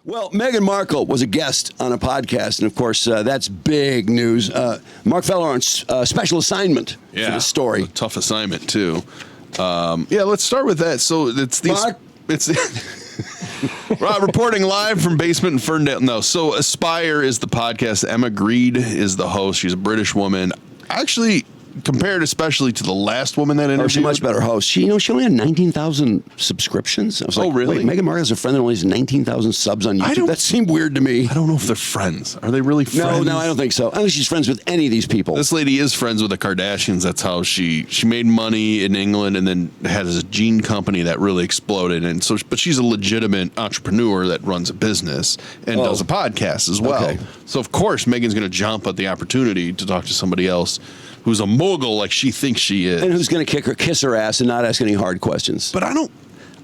Well, Meghan Markle was a guest on a podcast, and of course, that's big news. Mark fell on special assignment for this story. A tough assignment, too. Let's start with that. So it's these... Mark? It's reporting live from Basement in Ferndale. No, so Aspire is the podcast. Emma Greed is the host. She's a British woman. Actually, compared especially to the last woman that interviewed. She's a much better host. She only had 19,000 subscriptions. I was like, really? Wait, Meghan Markle has a friend that only has 19,000 subs on YouTube. That seemed weird to me. I don't know if they're friends. Are they really friends? No, I don't think so. I don't think she's friends with any of these people. This lady is friends with the Kardashians. That's how she made money in England and then had a jean company that really exploded. And so, but she's a legitimate entrepreneur that runs a business and does a podcast as well. Okay. So of course, Meghan's going to jump at the opportunity to talk to somebody else who's a mogul like she thinks she is. And who's going to kiss her ass and not ask any hard questions. But I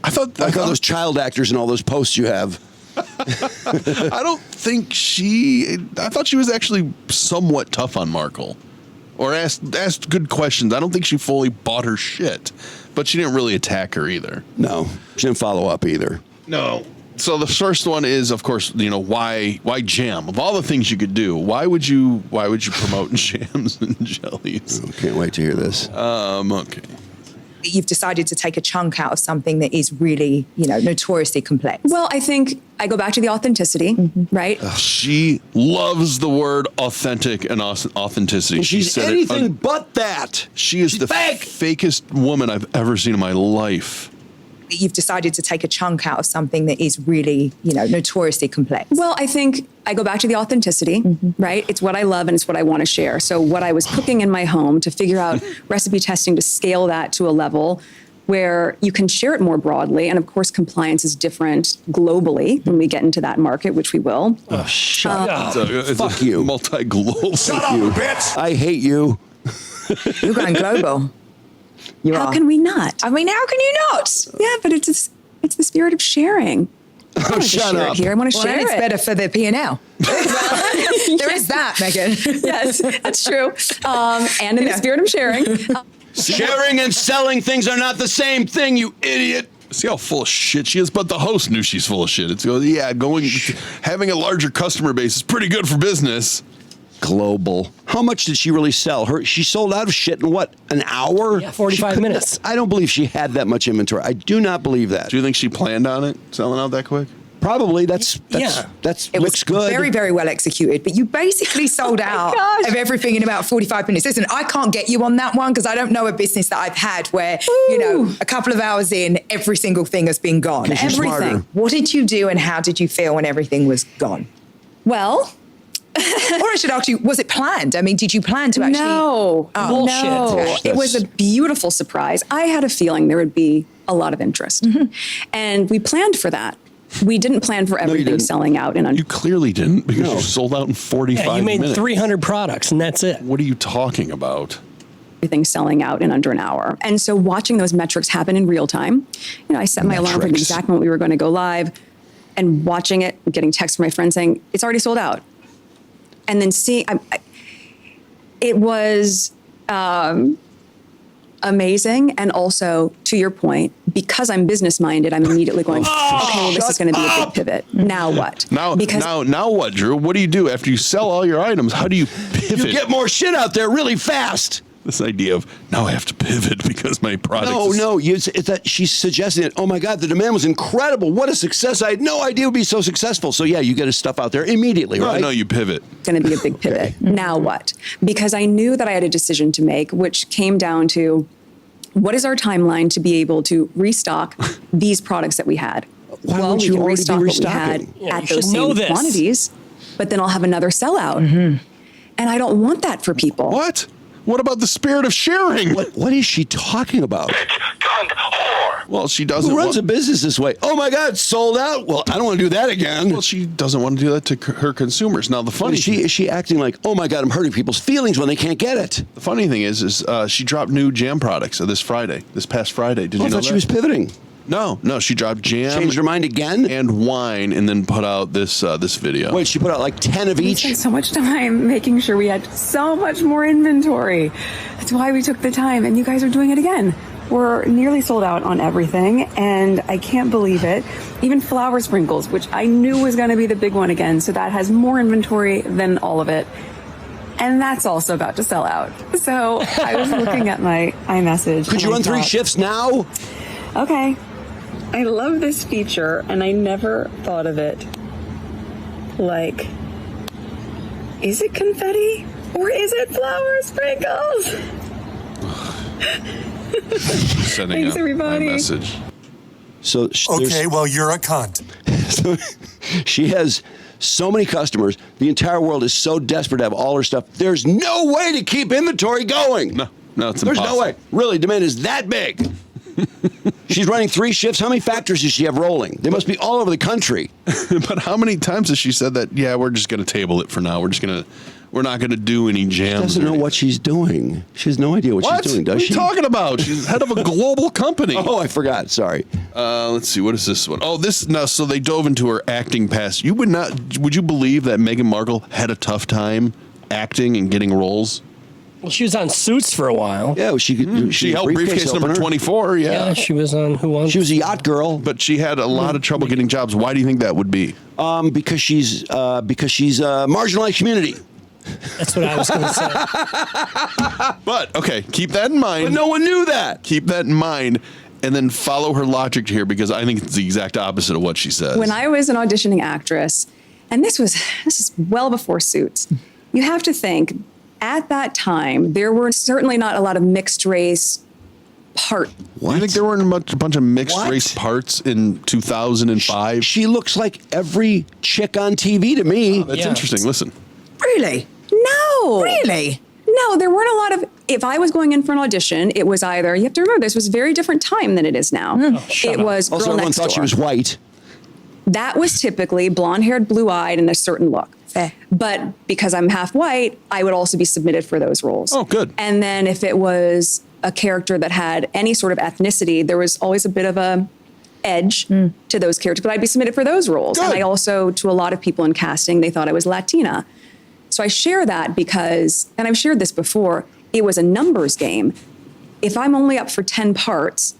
thought all those child actors and all those posts you have. I don't think I thought she was actually somewhat tough on Markle. Or asked good questions. I don't think she fully bought her shit. But she didn't really attack her either. No, she didn't follow up either. No. So the first one is, of course, why jam? Of all the things you could do, why would you promote jams and jellies? Oh, can't wait to hear this. Okay. You've decided to take a chunk out of something that is really, notoriously complex. Well, I think I go back to the authenticity, right? She loves the word authentic and authenticity. And she's anything but that. She's the fakest woman I've ever seen in my life. You've decided to take a chunk out of something that is really, notoriously complex. Well, I think I go back to the authenticity, right? It's what I love and it's what I want to share. So what I was cooking in my home, to figure out recipe testing, to scale that to a level where you can share it more broadly. And of course, compliance is different globally when we get into that market, which we will. Oh, shut up. Fuck you. Multi-global. Shut up, bitch. I hate you. You're going global. How can we not? I mean, how can you not? Yeah, but it's the spirit of sharing. Oh, shut up. Here. I want to share it's it. better for the P&L. There is that, Meghan. Yes, that's true. And in the spirit of sharing. Sharing and selling things are not the same thing, you idiot. See how full of shit she is? But the host knew she's full of shit. Having a larger customer base is pretty good for business. Global. How much did she really sell? She sold out of shit in what, an hour? Yeah, 45 minutes. I don't believe she had that much inventory. I do not believe that. Do you think she planned on it, selling out that quick? Probably. That looks good. Very, very well executed. But you basically sold out of everything in about 45 minutes. Listen, I can't get you on that one because I don't know a business that I've had where, a couple of hours in, every single thing has been gone. Everything. Smarter. What did you do and how did you feel when everything was gone? Well... Or I should ask you, was it planned? I mean, did you plan to actually... No. Bullshit. No. It was a beautiful surprise. I had a feeling there would be a lot of interest. And we planned for that. We didn't plan for everything selling out in You clearly didn't, because you sold out in 45 minutes. You made 300 products, and that's it. What are you talking about? Everything selling out in under an hour. And so watching those metrics happen in real time, I set my alarm for the exact moment we were going to go live, and watching it, getting texts from my friends saying, it's already sold out. And then seeing, it was amazing. And also, to your point, because I'm business minded, I'm immediately going, okay, well, this is going to be a big pivot. Now what? Now what, Drew? What do you do after you sell all your items? How do you pivot? You get more shit out there really fast. This idea of, now I have to pivot because my product it's that she's suggesting it. Oh my God, the demand was incredible. What a success. I had no idea it would be so successful. So yeah, you get his stuff out there immediately, right? No, you pivot. It's going to be a big pivot. Now what? Because I knew that I had a decision to make, which came down to, what is our timeline to be able to restock these products that we had? Why we can restock what we had at those same quantities, but then I'll have another sellout. And I don't want that for people. What? What about the spirit of sharing? What is she talking about? Cunt whore. Well, she doesn't. Who runs a business this way? Oh my God, sold out. Well, I don't want to do that again. Well, she doesn't want to do that to her consumers. Now, the funny is she acting like, oh my God, I'm hurting people's feelings when they can't get it. The funny thing is she dropped new jam products this past Friday. Did you know that? I thought she was pivoting. No, she dropped jam. Changed her mind again? And wine, and then put out this video. Wait, she put out like 10 of each? We spent so much time making sure we had so much more inventory. That's why we took the time, and you guys are doing it again. We're nearly sold out on everything, and I can't believe it. Even flower sprinkles, which I knew was going to be the big one again, so that has more inventory than all of it. And that's also about to sell out. So I was looking at my iMessage. Could you run 3 shifts now? Okay. I love this feature, and I never thought of it. Like, is it confetti or is it flower sprinkles? Sending Thanks, a everybody. message. So Okay, well, you're a cunt. so she has so many customers. The entire world is so desperate to have all her stuff. There's no way to keep inventory going. No, it's There's impossible. no way. Really, demand is that big. She's running 3 shifts. How many factories does she have rolling? They must be all over the country. But how many times has she said that? Yeah, we're just going to table it for now. We're not going to do any jams. She doesn't know what she's doing. She has no idea what she's doing, does what she? are you talking about? She's head of a global company. Oh, I forgot. Sorry. Let's see. What is this one? Oh, this now. So they dove into her acting past. Would you believe that Meghan Markle had a tough time acting and getting roles? Well, she was on Suits for a while. Yeah, She held briefcase number 24. Yeah, she was on Who Wants. She was a yacht girl. But she had a lot of trouble getting jobs. Why do you think that would be? Because she's a marginalized community. That's what I was going to say. But, okay, keep that in mind. But no one knew that. Keep that in mind. And then follow her logic here, because I think it's the exact opposite of what she says. When I was an auditioning actress, and this is well before Suits, you have to think, at that time, there were certainly not a lot of mixed race part. You think there weren't a bunch of mixed What? race parts in 2005? She looks like every chick on TV to me. That's Yeah. interesting. Listen. Really? No. Really? No, there weren't a lot of. If I was going in for an audition, it was either, you have to remember, this was a very different time than it is now. shut It up. was Also, girl everyone next thought door. she was white. That was typically blonde-haired, blue-eyed, and a certain look. Fair. But because I'm half white, I would also be submitted for those roles. Oh, good. And then if it was a character that had any sort of ethnicity, there was always a bit of a edge to those characters, but I'd be submitted for those roles. Good. And I also, to a lot of people in casting, they thought I was Latina. So I share that because, and I've shared this before, it was a numbers game. If I'm only up for 10 parts,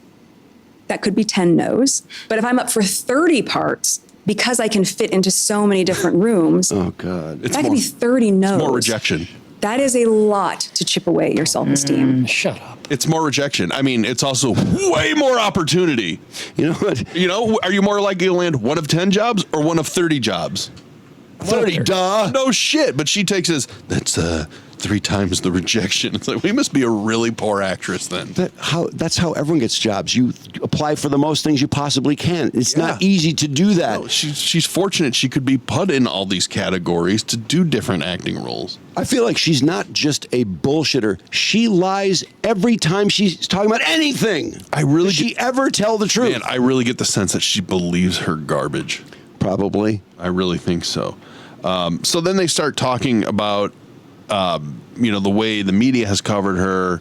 that could be 10 no's. But if I'm up for 30 parts, because I can fit into so many different rooms, Oh, God. It's that more, could be 30 no's. more rejection. That is a lot to chip away at your self-esteem. Shut up. It's more rejection. I mean, it's also way more opportunity. You know what? You know, are you more likely to land one of 10 jobs or one of 30 jobs? 30, duh. No shit. But she takes us, that's 3 times the rejection. It's like, we must be a really poor actress then. That's how everyone gets jobs. You apply for the most things you possibly can. It's not Yeah. easy to do that. No, she's fortunate she could be put in all these categories to do different acting roles. I feel like she's not just a bullshitter. She lies every time she's talking about anything. I really Does she ever tell the truth? Man, I really get the sense that she believes her garbage. Probably. I really think so. So then they start talking about, the way the media has covered her,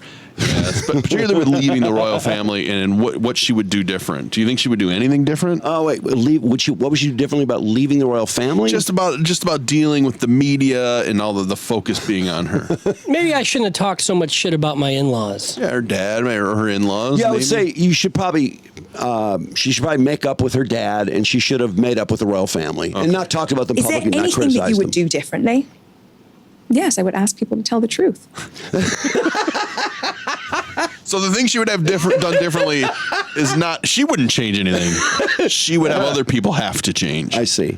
but particularly with leaving the royal family and what she would do different. Do you think she would do anything different? Oh wait, what would she do differently about leaving the royal family? Just about dealing with the media and all the focus being on her. Maybe I shouldn't have talked so much shit about my in-laws. Yeah, her dad or her in-laws. yeah, I would maybe. say you should probably. She should probably make up with her dad, and she should have made up with the royal family and not talked about them Is there publicly, not anything criticized that you would them. do differently? Yes, I would ask people to tell the truth. So the thing she would have done differently is not. She wouldn't change anything. She would have other people have to change. I see.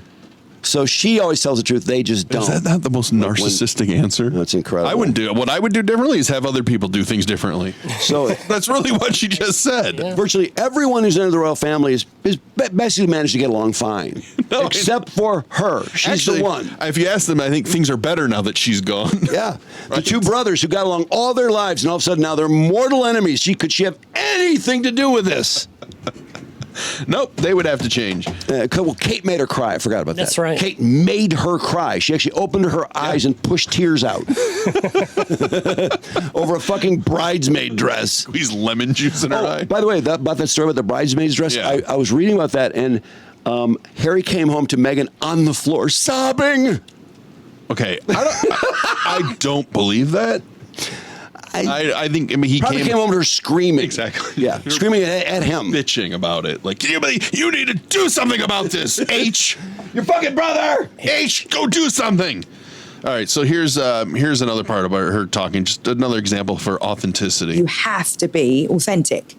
So she always tells the truth. They just don't. Is that not the most narcissistic answer? That's incredible. I wouldn't do it. What I would do differently is have other people do things differently. So That's really what she just said. virtually everyone who's under the royal family is basically managed to get along fine, No, except for her. She's Actually, the one. If you ask them, I think things are better now that she's gone. Yeah, the Right. 2 brothers who got along all their lives, and all of a sudden now they're mortal enemies. Could she have anything to do with this? Nope, they would have to change. Well, Kate made her cry. I forgot about that. That's right. Kate made her cry. She actually opened her eyes and pushed tears out over a fucking bridesmaid dress. Squeeze lemon juice in her eye. By the way, about that story about the bridesmaid's dress, Yeah. I was reading about that, and Harry came home to Meghan on the floor sobbing. Okay, I don't believe that. I think. I mean, he probably came home to her screaming. Exactly. Yeah, screaming at him, bitching about it. Like, you need to do something about this. H, your fucking brother. H, go do something. All right, so here's another part about her talking. Just another example for authenticity. You have to be authentic.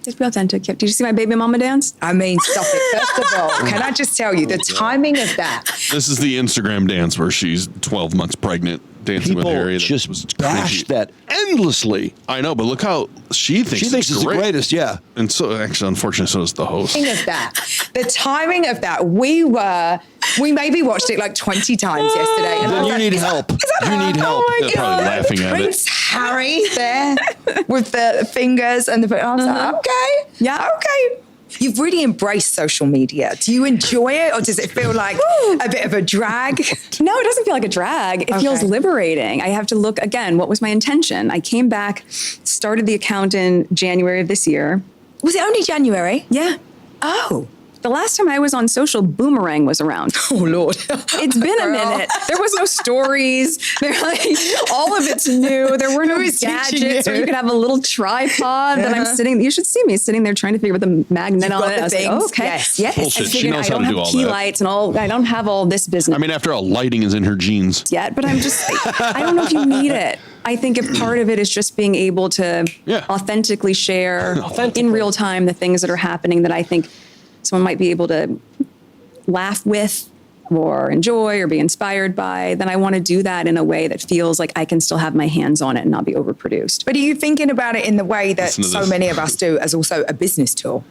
Just be authentic. Did you see my baby mama dance? I mean, stop it. First of all, can I just tell you the timing of that? This is the Instagram dance where she's 12 months pregnant, dancing People with Harry. just was bash crazy. that endlessly. I know, but look how she thinks it's the greatest. Yeah, and so actually, unfortunately, so is the host. The timing of that, we maybe watched it like 20 times yesterday. And then you need help. You need help. They're probably laughing at Prince it. Harry there with the fingers and the. I was like, okay, yeah, okay. You've really embraced social media. Do you enjoy it, or does it feel like a bit of a drag? No, it doesn't feel like a drag. It feels liberating. I have to look again. What was my intention? I came back, started the account in January of this year. Was it only January? Yeah. Oh. The last time I was on social, Boomerang was around. Oh, Lord. It's been a minute. There was no stories. All of it's new. There were no gadgets, or you could have a little tripod that I'm sitting. You should see me sitting there trying to figure out the magnet on it. I was like, oh, okay. Yes. Bullshit. She knows I how don't to do have all key that. lights and all. I don't have all this business. I mean, after all, lighting is in her genes. Yet, but I'm just, I don't know if you need it. I think if part of it is just being able to authentically share in real time the things that are happening that I think someone might be able to laugh with or enjoy or be inspired by, then I want to do that in a way that feels like I can still have my hands on it and not be overproduced. But are you thinking about it in the way that Listen to so this. many of us do as also a business tool?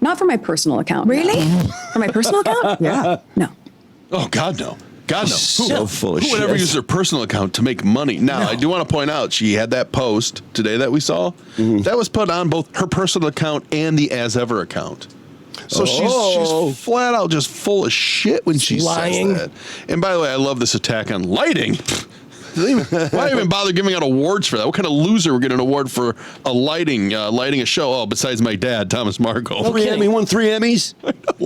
Not for my personal account. Really? No. For my personal account? Yeah. No. Oh, God, no. God, no. So full of Who would ever shit. use their personal account to make money? Now, I do want to point out, she had that post today that we saw. That was put on both her personal account and the As Ever account. So she's flat out just full of shit when she lying. says that. And by the way, I love this attack on lighting. Why even bother giving out awards for that? What kind of loser would get an award for lighting a show? Oh, besides my dad, Thomas Markle. He won 3 Emmys.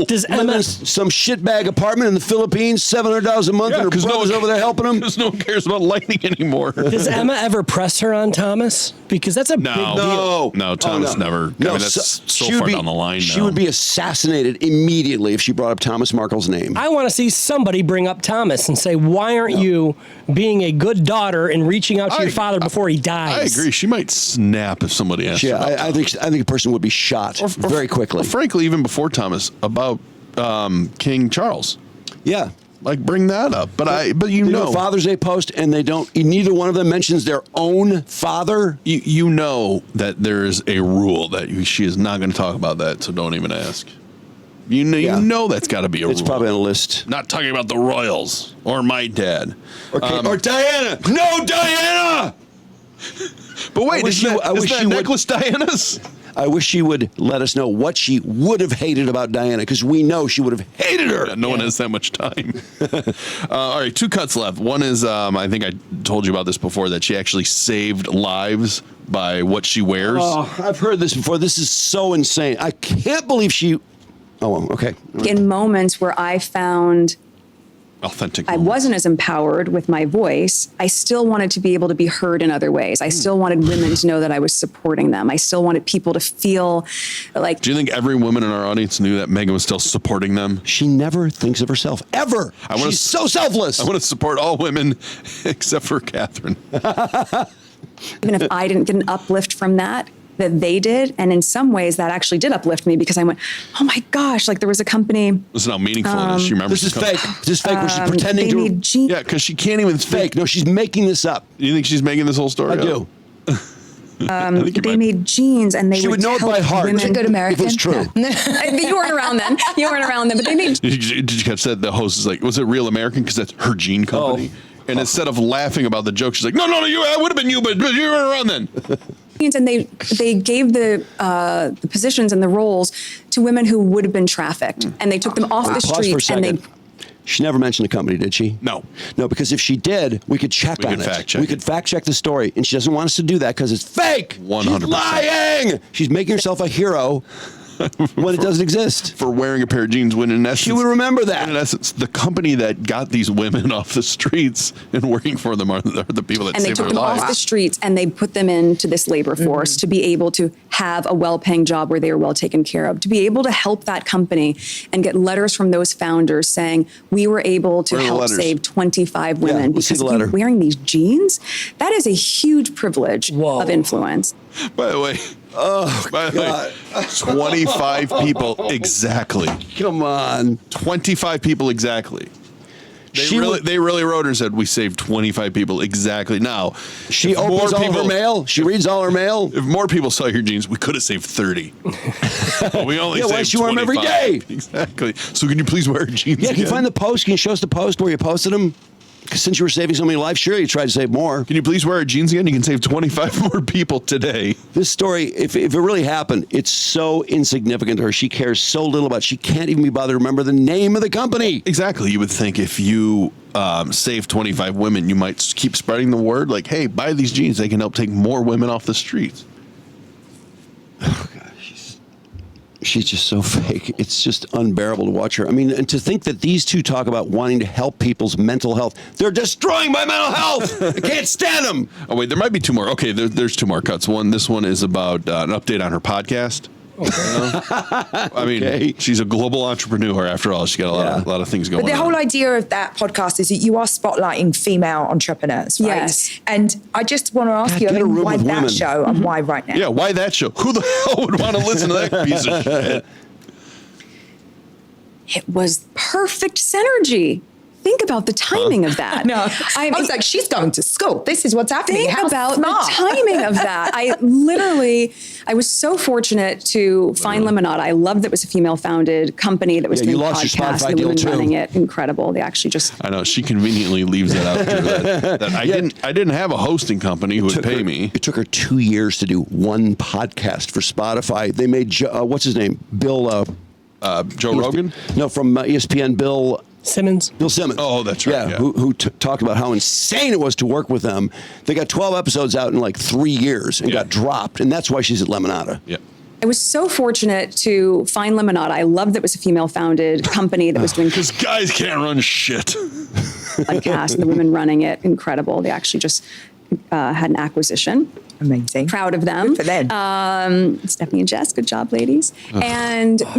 Does Living Emma? in some shitbag apartment in the Philippines, $700 a month, and her brother's over there helping him. Because no one cares about lighting anymore. Does Emma ever press her on Thomas? Because that's a big deal. No, Thomas never. I mean, that's so far down the line She now. would be assassinated immediately if she brought up Thomas Markle's name. I want to see somebody bring up Thomas and say, why aren't you being a good daughter and reaching out to your father before he dies? I agree. She might snap if somebody asked her. Yeah, about I think a person would be shot very quickly. Or frankly, even before Thomas, about King Charles. Yeah. Like, bring that up. But you They do know. a Father's Day post, and they don't. Neither one of them mentions their own father. You know that there is a rule that she is not going to talk about that, so don't even ask. You know that's got to be a rule. It's probably on a list. Not talking about the royals or my dad. Or Diana. No, Diana! But wait, is that would- necklace Diana's? I wish she would let us know what she would have hated about Diana, because we know she would have hated her. Yeah, no one has that much time. All right, 2 cuts left. One is, I think I told you about this before, that she actually saved lives by what she wears. Oh, I've heard this before. This is so insane. I can't believe she... Oh, okay. In moments where I found Authentic. I moments. wasn't as empowered with my voice, I still wanted to be able to be heard in other ways. I still wanted women to know that I was supporting them. I still wanted people to feel like... Do you think every woman in our audience knew that Meghan was still supporting them? She never thinks of herself, ever. She's so selfless. I want to support all women except for Catherine. Even if I didn't get an uplift from that they did. And in some ways that actually did uplift me, because I went, oh my gosh, like there was a company. Listen how meaningful it is. She remembers This is fake. This is fake. Where she's pretending to... Yeah, because she can't even... It's fake. No, she's making this up. You think she's making this whole story I up? do. They made jeans, and they She would know it by heart. Women. It's a good American. If it's true. You weren't around then. But they made... Did you catch that? The host is like, was it Real American? Because that's her jean company. And instead of laughing about the joke, she's like, no, I would have been you, but you weren't around then. And they gave the positions and the roles to women who would have been trafficked, and they took them off the Pause for a street. second. And they... She never mentioned the company, did she? No. No, because if she did, we could check on could it. fact check We it. could fact check the story, and she doesn't want us to do that because it's fake. 100%. She's lying. She's making herself a hero when it doesn't exist. For wearing a pair of jeans when in essence... She would remember that. In essence, the company that got these women off the streets and working for them are the people that And they saved took their them lives. off the streets and they put them into this labor force to be able to have a well-paying job where they are well taken care of, to be able to help that company and get letters from those founders saying, we were able to Where are the help letters? save 25 women let's see because the of letter. you wearing these jeans. That is a huge privilege of influence. By the way, by the way, 25 people exactly. Come on. 25 people exactly. She They really wrote her and said, we saved 25 people exactly. Now, She if opens all her mail. She reads all her mail. If more people saw your jeans, we could have saved 30. But we only Yeah, saved why she wear 'em every 25. day? Exactly. So can you please wear jeans Yeah, can you again? find the post? Can you show us the post where you posted them? Because since you were saving so many lives, sure, you tried to save more. Can you please wear jeans again? You can save 25 more people today. This story, if it really happened, it's so insignificant to her. She cares so little about it. She can't even be bothered to remember the name of the company. Exactly. You would think if you save 25 women, you might keep spreading the word like, hey, buy these jeans. They can help take more women off the streets. Oh, gosh. She's just so fake. It's just unbearable to watch her. I mean, and to think that these two talk about wanting to help people's mental health. They're destroying my mental health. I can't stand them. Oh, wait, there might be two more. Okay, there's two more cuts. This one is about an update on her podcast. I mean, Okay. she's a global entrepreneur after all. She's got a lot of things going But the on. whole idea of that podcast is that you are spotlighting female entrepreneurs, right? Yes. And I just want to ask you, get a room why with that women. show and why right now? Yeah, why that show? Who the hell would want to listen to that piece of shit? It was perfect synergy. Think about the timing of that. No, I was like, she's going to school. This is what's happening. Think How about smart. the timing of that. I was so fortunate to find Lemonada. I loved that it was a female-founded company that was Yeah, you doing lost your podcasts. Spotify The deal women too. running it, incredible. They actually just I know she conveniently leaves that out. Drew, that I didn't have a hosting company who would pay me. It took her 2 years to do one podcast for Spotify. They made, what's his name? Bill. Joe Rogan? No, from ESPN, Bill Simmons. Simmons. Oh, that's right, yeah. Who talked about how insane it was to work with them. They got 12 episodes out in like 3 years and got dropped. And that's why she's at Lemonada. Yeah. I was so fortunate to find Lemonada. I loved that it was a female-founded company that was doing Because guys can't run shit. podcasts, and the women running it, incredible. They actually just had an acquisition. Amazing. Proud of them. Good for them. Stephanie and Jess, good job, ladies. And, Just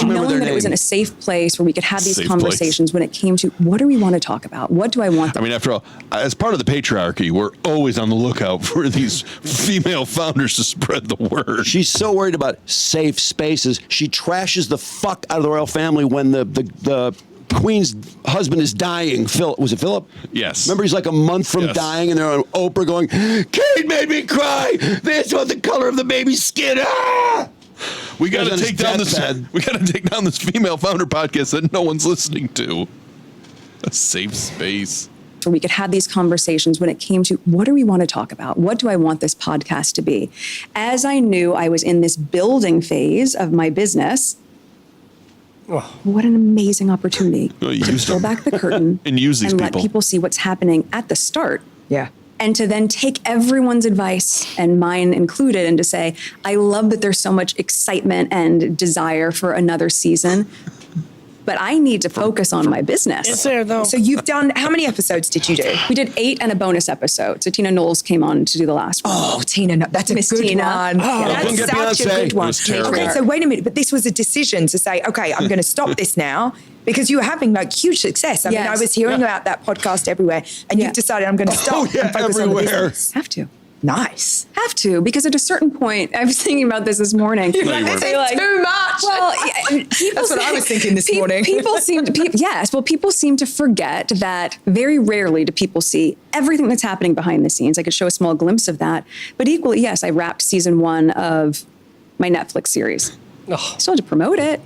remember knowing their that it was name. in a safe place where we could have these Safe conversations when it came to what do we want to talk about? What do I want? I mean, after all, as part of the patriarchy, we're always on the lookout for these female founders to spread the word. She's so worried about safe spaces. She trashes the fuck out of the royal family when the Queen's husband is dying. Was it Philip? Yes. Remember, he's like a month from Yes. dying, and they're on Oprah going, "Kate made me cry. This was the color of the baby's skin." Ah! We got to on his take down this. deathbed. We got to take down this female founder podcast that no one's listening to. A safe space. where we could have these conversations when it came to what do we want to talk about? What do I want this podcast to be? As I knew I was in this building phase of my business, what an amazing opportunity Well, you to used pull to- back the curtain And use these and people. let people see what's happening at the start. Yeah. And to then take everyone's advice, and mine included, and to say, I love that there's so much excitement and desire for another season, but I need to focus on my business. It's there though. So you've done, how many episodes did you do? We did 8 and a bonus episode. So Tina Knowles came on to do the last one. Oh, Tina, no, that's a Miss good Tina. one. Oh, couldn't That's get such a Beyonce. good one. It was terrible. Okay, so wait a minute, but this was a decision to say, okay, I'm going to stop this now because you were having like huge success. I mean, I Yes. was hearing about that podcast everywhere, and Yeah. you've decided I'm going to stop yeah, and focus on the everywhere. business. Have to. Nice. Have to, because at a certain point, I was thinking about this much. This is too much. Well, people That's what I was thinking this morning. People seem to forget that very rarely do people see everything that's happening behind the scenes. I could show a small glimpse of that, but equally, yes, I wrapped season 1 of my Netflix series. Still had to promote it.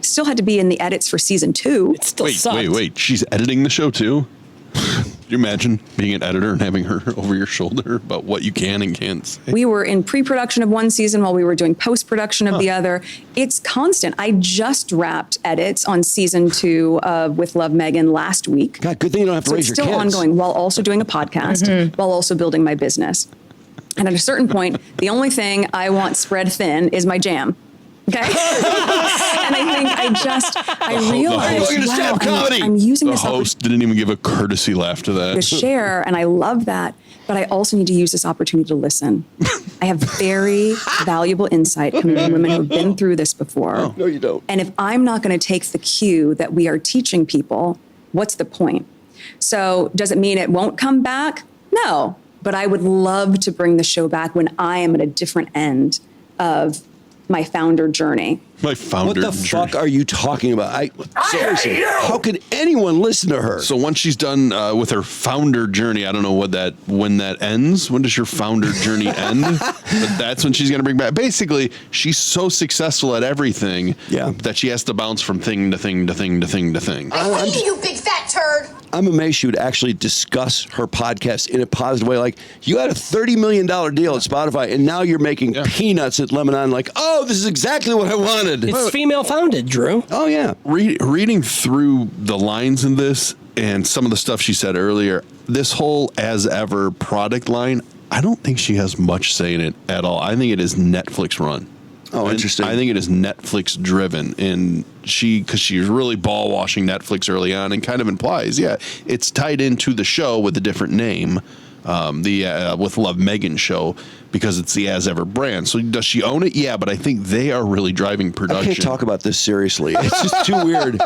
Still had to be in the edits for season 2. It still sucked. Wait. She's editing the show too? Can you imagine being an editor and having her over your shoulder about what you can and can't say? We were in pre-production of one season while we were doing post-production of the other. It's constant. I just wrapped edits on season 2 of With Love Megan last week. God, good thing you don't have to So raise it's your still kids. ongoing while also doing a podcast, while also building my business. And at a certain point, the only thing I want spread thin is my jam. Okay. And I realized, Are you going to stand-up comedy? I'm using The this host didn't even give a courtesy laugh to that. to share, and I love that. But I also need to use this opportunity to listen. I have very valuable insight coming from women who have been through this before. No, you don't. And if I'm not going to take the cue that we are teaching people, what's the point? So does it mean it won't come back? No. But I would love to bring the show back when I am at a different end of my founder journey. My founder. What the fuck are you talking about? Seriously, how could anyone listen to her? So once she's done with her founder journey, I don't know when that ends. When does your founder journey end? But that's when she's going to bring back. Basically, she's so successful at everything that she has to bounce from thing to thing to thing to thing to thing. I hate you, big fat turd. I'm amazed she would actually discuss her podcast in a positive way. Like, you had a $30 million deal at Spotify, and now you're making peanuts at Lemonada. Like, oh, this is exactly what I wanted. It's female founded, Drew. Oh, yeah. Reading through the lines in this and some of the stuff she said earlier, this whole as ever product line, I don't think she has much say in it at all. I think it is Netflix run. Oh, interesting. I think it is Netflix driven, and because she was really ball washing Netflix early on, and kind of implies, it's tied into the show with a different name, with Love Megan show, because it's the As Ever brand. So does she own it? Yeah, but I think they are really driving production. I can't talk about this seriously. It's just too weird.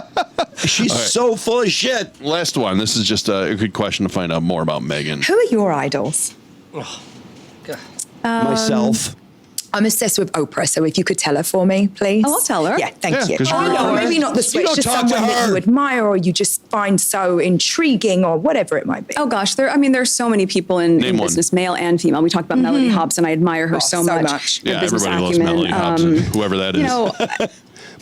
She's so full of shit. Last one. This is just a good question to find out more about Megan. Who are your idols? Myself. I'm obsessed with Oprah, so if you could tell her for me, please. Oh, I'll tell her. Yeah, thank you. 'cause you're her Or friend. maybe not the switch, don't just talk to someone that her. you admire or you just find so intriguing or whatever it might be. Oh gosh, there's so many people in Name one. business, male and female. We talked about Melody Hobson. I admire her so so much. much. Her Yeah, business everybody loves acumen. Melody Hobson, whoever that is. You know,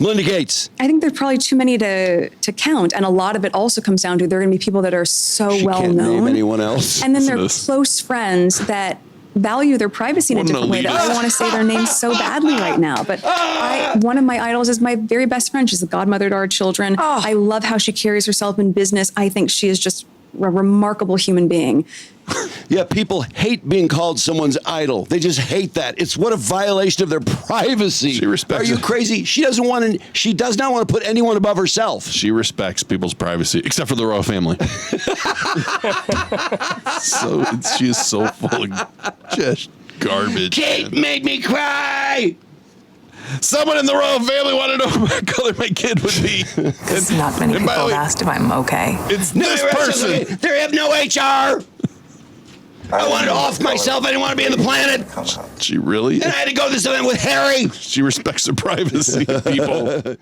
Melinda Gates. I think there's probably too many to count, and a lot of it also comes down to there are going to be people that are so She well can't known, name anyone else. and then Listen to they're this. close friends that value their privacy in a What an different way that I elitist. want to say their names so badly right now. But one of my idols is my very best friend. She's the godmother to our children. I love how she carries herself in business. I think she is just a remarkable human being. Yeah, people hate being called someone's idol. They just hate that. It's what a violation of their privacy. She respects Are you it. crazy? She does not want to put anyone above herself. She respects people's privacy, except for the royal family. She is so full of just garbage. Kate made me cry. Someone in the royal family wanted to know what color my kid would be. Not many And by people the way, have asked if I'm okay. It's this person. They have no HR. I wanted to off myself. I didn't want to be on the planet. She really? And I had to go to this event with Harry. She respects the privacy of people.